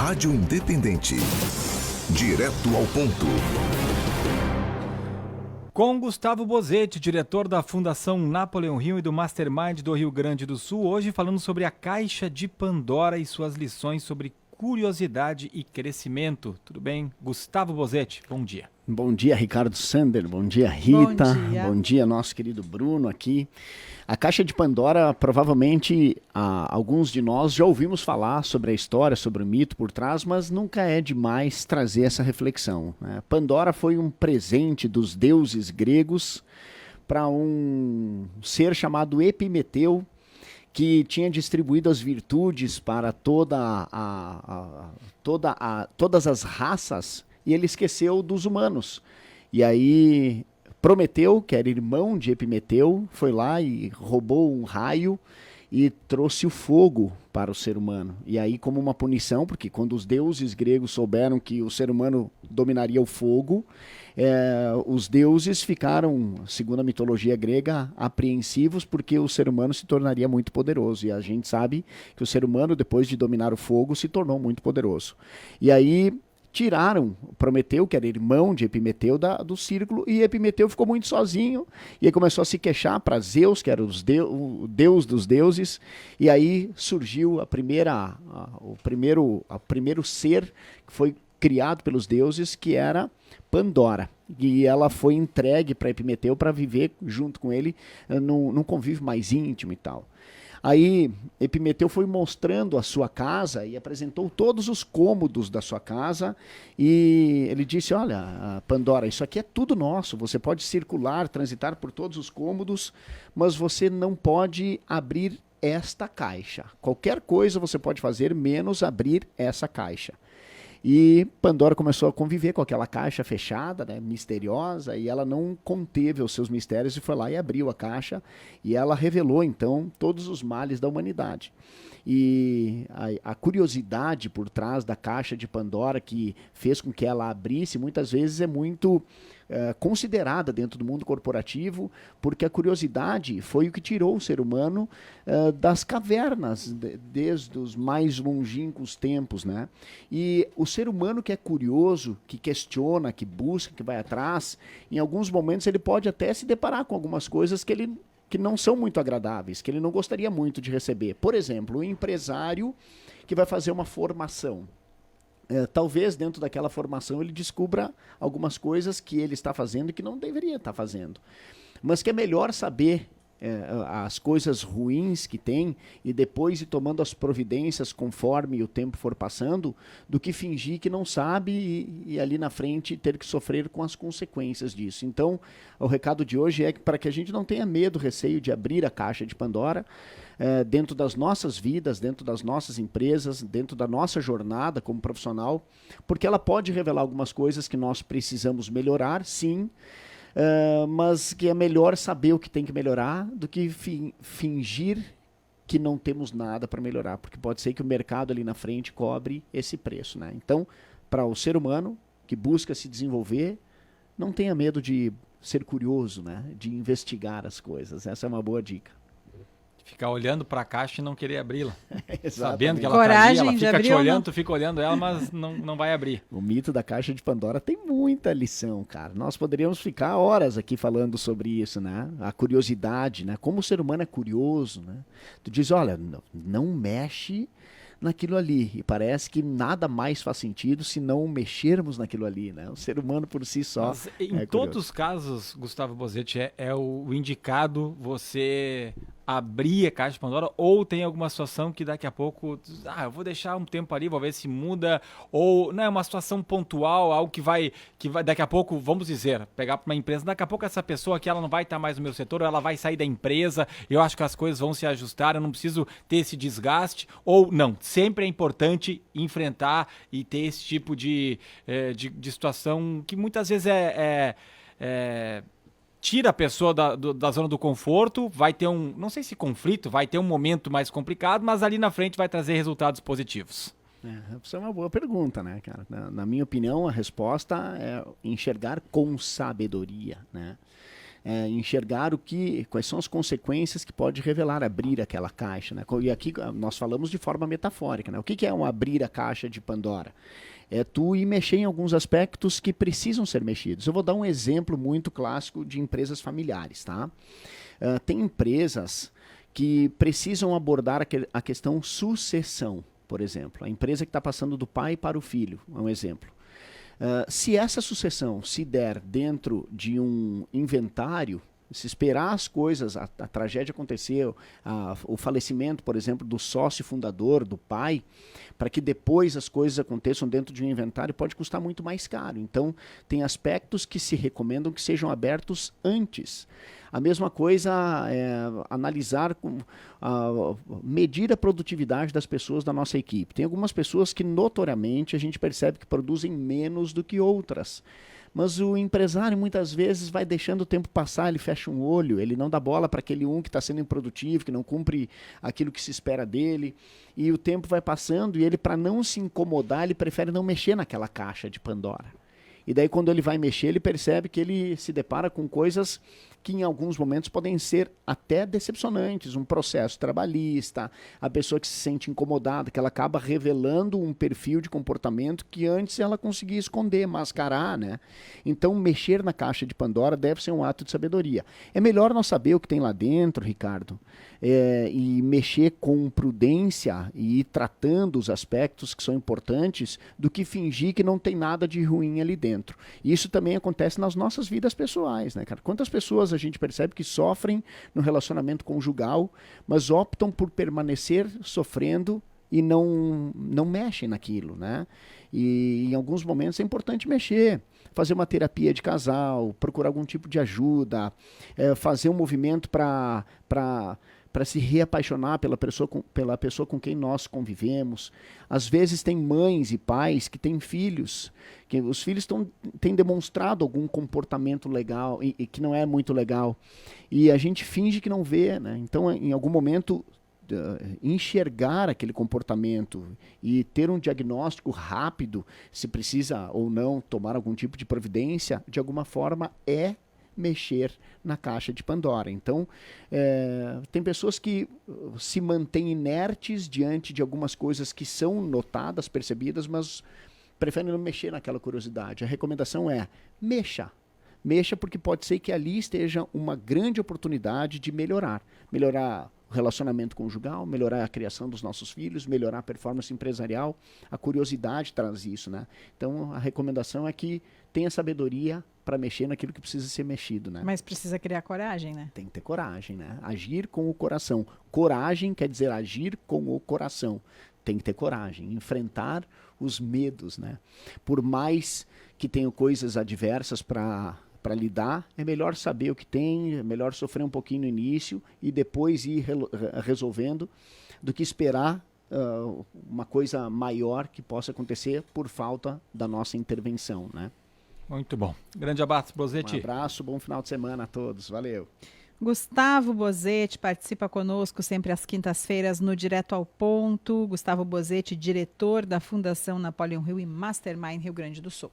Rádio Independente. Direto ao ponto. Com Gustavo Bozetti, diretor da Fundação Napoleão Hill e do Mastermind do Rio Grande do Sul, hoje falando sobre a Caixa de Pandora e suas lições sobre curiosidade e crescimento. Tudo bem? Gustavo Bozetti, bom dia. Bom dia, Ricardo Sander. Bom dia, Rita. Bom dia, nosso querido Bruno aqui. A Caixa de Pandora, provavelmente, alguns de nós já ouvimos falar sobre a história, sobre o mito por trás, mas nunca é demais trazer essa reflexão, né? Pandora foi um presente dos deuses gregos para um ser chamado Epimeteu, que tinha distribuído as virtudes para todas as raças, e ele esqueceu dos humanos. E aí Prometeu, que era irmão de Epimeteu, foi lá e roubou um raio e trouxe o fogo para o ser humano. E aí, como uma punição, porque quando os deuses gregos souberam que o ser humano dominaria o fogo, os deuses ficaram, segundo a mitologia grega, apreensivos porque o ser humano se tornaria muito poderoso. E a gente sabe que o ser humano, depois de dominar o fogo, se tornou muito poderoso. E aí tiraram Prometeu, que era irmão de Epimeteu, do círculo, e Epimeteu ficou muito sozinho, e aí começou a se queixar para Zeus, que era o deus dos deuses, e aí surgiu o primeiro ser que foi criado pelos deuses, que era Pandora. E ela foi entregue para Epimeteu para viver junto com ele num convívio mais íntimo e tal. Aí Epimeteu foi mostrando a sua casa e apresentou todos os cômodos da sua casa, e ele disse: olha, Pandora, isso aqui é tudo nosso, você pode circular, transitar por todos os cômodos, mas você não pode abrir esta caixa. Qualquer coisa você pode fazer, menos abrir essa caixa. E Pandora começou a conviver com aquela caixa fechada, né, misteriosa, e ela não conteve os seus mistérios e foi lá e abriu a caixa, e ela revelou então todos os males da humanidade. E a curiosidade por trás da Caixa de Pandora, que fez com que ela abrisse, muitas vezes é muito considerada dentro do mundo corporativo, porque a curiosidade foi o que tirou o ser humano das cavernas, desde os mais longínquos tempos, né? E o ser humano que é curioso, que questiona, que busca, que vai atrás, em alguns momentos ele pode até se deparar com algumas coisas que não são muito agradáveis, que ele não gostaria muito de receber. Por exemplo, o empresário que vai fazer uma formação. Talvez dentro daquela formação ele descubra algumas coisas que ele está fazendo e que não deveria estar fazendo. Mas que é melhor saber as coisas ruins que tem e depois ir tomando as providências conforme o tempo for passando, do que fingir que não sabe e ali na frente ter que sofrer com as consequências disso. Então, o recado de hoje é que para que a gente não tenha medo, receio de abrir a Caixa de Pandora, dentro das nossas vidas, dentro das nossas empresas, dentro da nossa jornada como profissional, porque ela pode revelar algumas coisas que nós precisamos melhorar, sim, mas que é melhor saber o que tem que melhorar do que fingir que não temos nada para melhorar, porque pode ser que o mercado ali na frente cobre esse preço, né? Então, para o ser humano que busca se desenvolver, não tenha medo de ser curioso, né? De investigar as coisas. Essa é uma boa dica. Ficar olhando para a caixa e não querer abri-la. Sabendo que ela coragem tá ali, ela fica te olhando, não? tu fica olhando ela, mas não vai abrir. O mito da Caixa de Pandora tem muita lição, cara. Nós poderíamos ficar horas aqui falando sobre isso, né? A curiosidade, né? Como o ser humano é curioso, né? Tu diz, olha, não mexe naquilo ali. E parece que nada mais faz sentido se não mexermos naquilo ali, né? O ser humano por si só. Mas, em todos os casos, Gustavo Bozetti, é o indicado você abrir a Caixa de Pandora, ou tem alguma situação que daqui a pouco, eu vou deixar um tempo ali, vou ver se muda, ou não é uma situação pontual, algo que vai daqui a pouco, vamos dizer, pegar para uma empresa, daqui a pouco essa pessoa aqui, ela não vai estar mais no meu setor, ou ela vai sair da empresa, eu acho que as coisas vão se ajustar, eu não preciso ter esse desgaste, ou não, sempre é importante enfrentar e ter esse tipo de situação que muitas vezes tira a pessoa da zona do conforto, vai ter não sei se conflito, vai ter um momento mais complicado, mas ali na frente vai trazer resultados positivos. Essa é uma boa pergunta, né, cara? Na minha opinião, a resposta é enxergar com sabedoria, né? enxergar quais são as consequências que pode revelar abrir aquela caixa, né? E aqui nós falamos de forma metafórica, né? O que é um abrir a caixa de Pandora? É tu ir mexer em alguns aspectos que precisam ser mexidos. Eu vou dar um exemplo muito clássico de empresas familiares, tá? Tem empresas que precisam abordar a questão sucessão, por exemplo. A empresa que está passando do pai para o filho, é um exemplo. Se essa sucessão se der dentro de um inventário, se esperar as coisas, a tragédia acontecer, o falecimento, por exemplo, do sócio fundador, do pai, para que depois as coisas aconteçam dentro de um inventário, pode custar muito mais caro. Então, tem aspectos que se recomendam que sejam abertos antes. A mesma coisa analisar, medir a produtividade das pessoas da nossa equipe. Tem algumas pessoas que notoriamente a gente percebe que produzem menos do que outras. Mas o empresário muitas vezes vai deixando o tempo passar, ele fecha um olho, ele não dá bola para aquele que está sendo improdutivo, que não cumpre aquilo que se espera dele, e o tempo vai passando e ele, para não se incomodar, ele prefere não mexer naquela caixa de Pandora. E daí quando ele vai mexer, ele percebe que ele se depara com coisas que em alguns momentos podem ser até decepcionantes, um processo trabalhista, a pessoa que se sente incomodada, que ela acaba revelando um perfil de comportamento que antes ela conseguia esconder, mascarar, né? Então, mexer na caixa de Pandora deve ser um ato de sabedoria. É melhor nós saber o que tem lá dentro, Ricardo, e mexer com prudência e ir tratando os aspectos que são importantes do que fingir que não tem nada de ruim ali dentro. E isso também acontece nas nossas vidas pessoais, né, cara? Quantas pessoas a gente percebe que sofrem no relacionamento conjugal, mas optam por permanecer sofrendo e não mexem naquilo, né? E em alguns momentos é importante mexer, fazer uma terapia de casal, procurar algum tipo de ajuda, fazer um movimento para se reapaixonar pela pessoa com quem nós convivemos. Às vezes tem mães e pais que têm filhos, que os filhos têm demonstrado algum comportamento legal e que não é muito legal. E a gente finge que não vê, né? Então, em algum momento, enxergar aquele comportamento e ter um diagnóstico rápido, se precisa ou não tomar algum tipo de providência, de alguma forma mexer na caixa de Pandora. Então, tem pessoas que se mantêm inertes diante de algumas coisas que são notadas, percebidas, mas preferem não mexer naquela curiosidade. A recomendação é: mexa. Mexa, porque pode ser que ali esteja uma grande oportunidade de melhorar o relacionamento conjugal, melhorar a criação dos nossos filhos, melhorar a performance empresarial. A curiosidade traz isso, né? Então, a recomendação é que tenha sabedoria para mexer naquilo que precisa ser mexido, né? Mas precisa criar coragem, né? Tem que ter coragem, né? Agir com o coração. Coragem quer dizer agir com o coração. Tem que ter coragem, enfrentar os medos, né? Por mais que tenham coisas adversas para lidar, é melhor saber o que tem, é melhor sofrer um pouquinho no início e depois ir resolvendo, do que esperar uma coisa maior que possa acontecer por falta da nossa intervenção, né? Muito bom. Grande abraço, Bozetti. Um abraço, bom final de semana a todos. Valeu. Gustavo Bozetti participa conosco sempre às quintas-feiras no Direto ao Ponto. Gustavo Bozetti, diretor da Fundação Napoleon Hill e Mastermind Rio Grande do Sul.